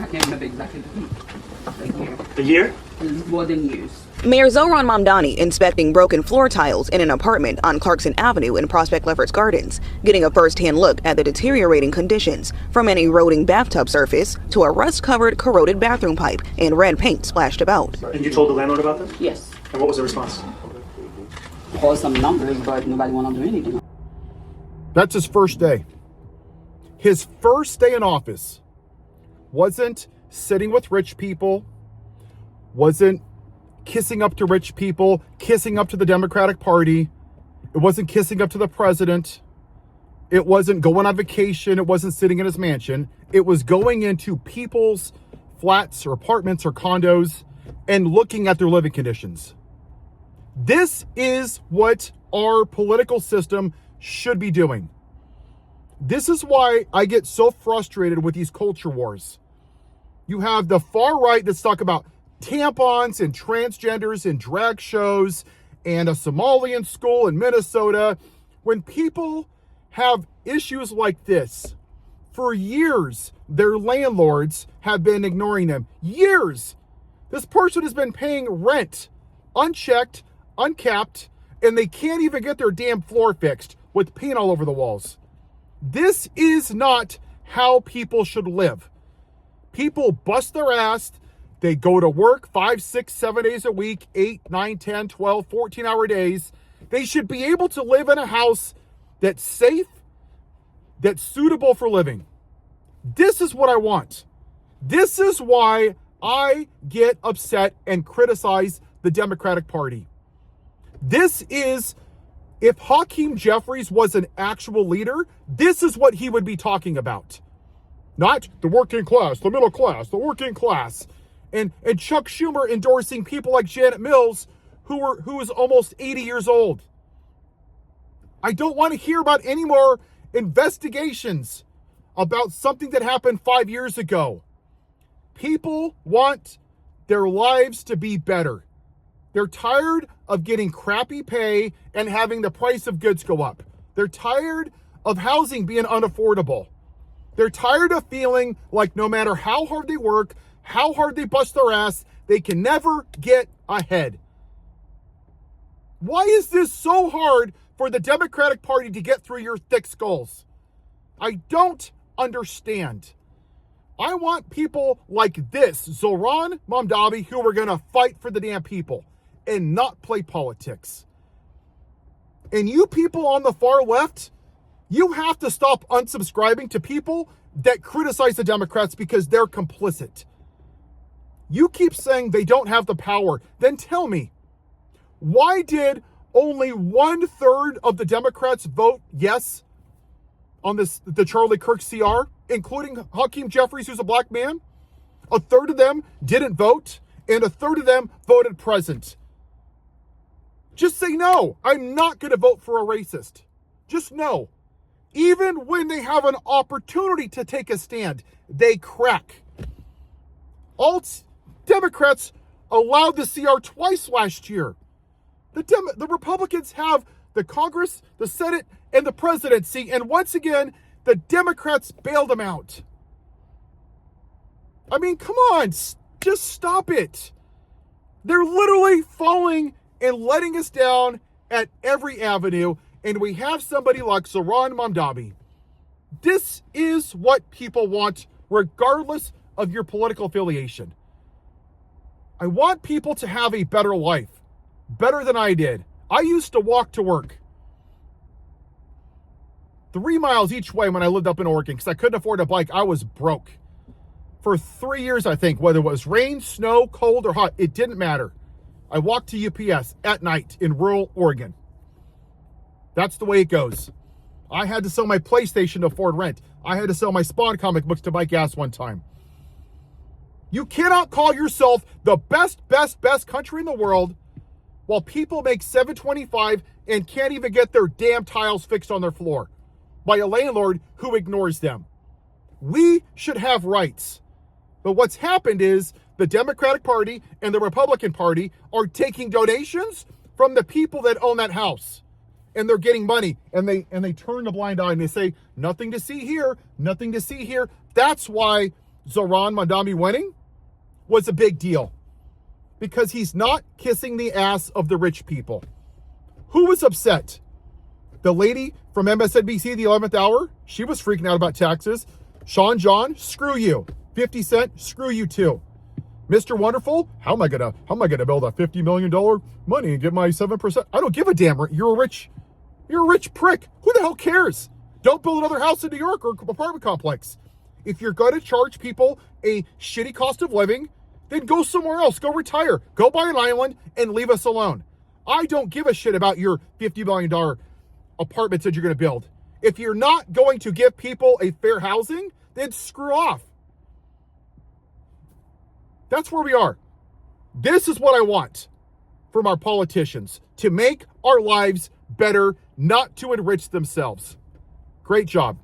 I can't remember exactly the year. The year? It's more than years. Mayor Zohran Mamdani inspecting broken floor tiles in an apartment on Clarkson Avenue in Prospect Lefferts Gardens, getting a first-hand look at the deteriorating conditions, from an eroding bathtub surface to a rust-covered, corroded bathroom pipe and red paint splashed about. And you told the landlord about this? Yes. And what was the response? Called some numbers, but nobody wanted to do anything. That's his first day. His first day in office wasn't sitting with rich people, wasn't kissing up to rich people, kissing up to the Democratic Party. It wasn't kissing up to the president. It wasn't going on vacation. It wasn't sitting in his mansion. It was going into people's flats or apartments or condos and looking at their living conditions. This is what our political system should be doing. This is why I get so frustrated with these culture wars. You have the far right that's talking about tampons and transgenders and drag shows and a Somalian school in Minnesota. When people have issues like this, for years, their landlords have been ignoring them. Years. This person has been paying rent, unchecked, uncapped, and they can't even get their damn floor fixed with paint all over the walls. This is not how people should live. People bust their ass. They go to work 5, 6, 7 days a week, 8, 9, 10, 12, 14-hour days. They should be able to live in a house that's safe, that's suitable for living. This is what I want. This is why I get upset and criticize the Democratic Party. This is, if Hakeem Jeffries was an actual leader, this is what he would be talking about. Not the working class, the middle class, the working class. And Chuck Schumer endorsing people like Janet Mills, who is almost 80 years old. I don't want to hear about any more investigations about something that happened 5 years ago. People want their lives to be better. They're tired of getting crappy pay and having the price of goods go up. They're tired of housing being unaffordable. They're tired of feeling like no matter how hard they work, how hard they bust their ass, they can never get ahead. Why is this so hard for the Democratic Party to get through your thick skulls? I don't understand. I want people like this, Zohran Mamdani, who are going to fight for the damn people and not play politics. And you people on the far left, you have to stop unsubscribing to people that criticize the Democrats because they're complicit. You keep saying they don't have the power. Then tell me, why did only 1/3 of the Democrats vote yes on the Charlie Kirk CR, including Hakeem Jeffries, who's a black man? 1/3 of them didn't vote, and 1/3 of them voted present. Just say no. I'm not going to vote for a racist. Just no. Even when they have an opportunity to take a stand, they crack. Democrats allowed the CR twice last year. The Republicans have the Congress, the Senate, and the presidency, and once again, the Democrats bailed them out. I mean, come on, just stop it. They're literally falling and letting us down at every avenue, and we have somebody like Zohran Mamdani. This is what people want, regardless of your political affiliation. I want people to have a better life, better than I did. I used to walk to work 3 miles each way when I lived up in Oregon because I couldn't afford a bike. I was broke. For 3 years, I think, whether it was rain, snow, cold, or hot, it didn't matter. I walked to UPS at night in rural Oregon. That's the way it goes. I had to sell my PlayStation to afford rent. I had to sell my Spawn comic books to buy gas one time. You cannot call yourself the best country in the world while people make $7.25 and can't even get their damn tiles fixed on their floor by a landlord who ignores them. We should have rights. But what's happened is the Democratic Party and the Republican Party are taking donations from the people that own that house. And they're getting money, and they turn a blind eye and they say, nothing to see here, nothing to see here. That's why Zohran Mamdani winning was a big deal because he's not kissing the ass of the rich people. Who was upset? The lady from MSNBC, the 11th hour, she was freaking out about taxes. Sean John, screw you. 50 Cent, screw you too. Mr. Wonderful, how am I gonna build a $50 million money and get my 7%? I don't give a damn. You're a rich prick. Who the hell cares? Don't build another house in New York or apartment complex. If you're gonna charge people a shitty cost of living, then go somewhere else. Go retire. Go buy an island and leave us alone. I don't give a shit about your $50 million apartments that you're gonna build. If you're not going to give people a fair housing, then screw off. That's where we are. This is what I want from our politicians, to make our lives better, not to enrich themselves. Great job.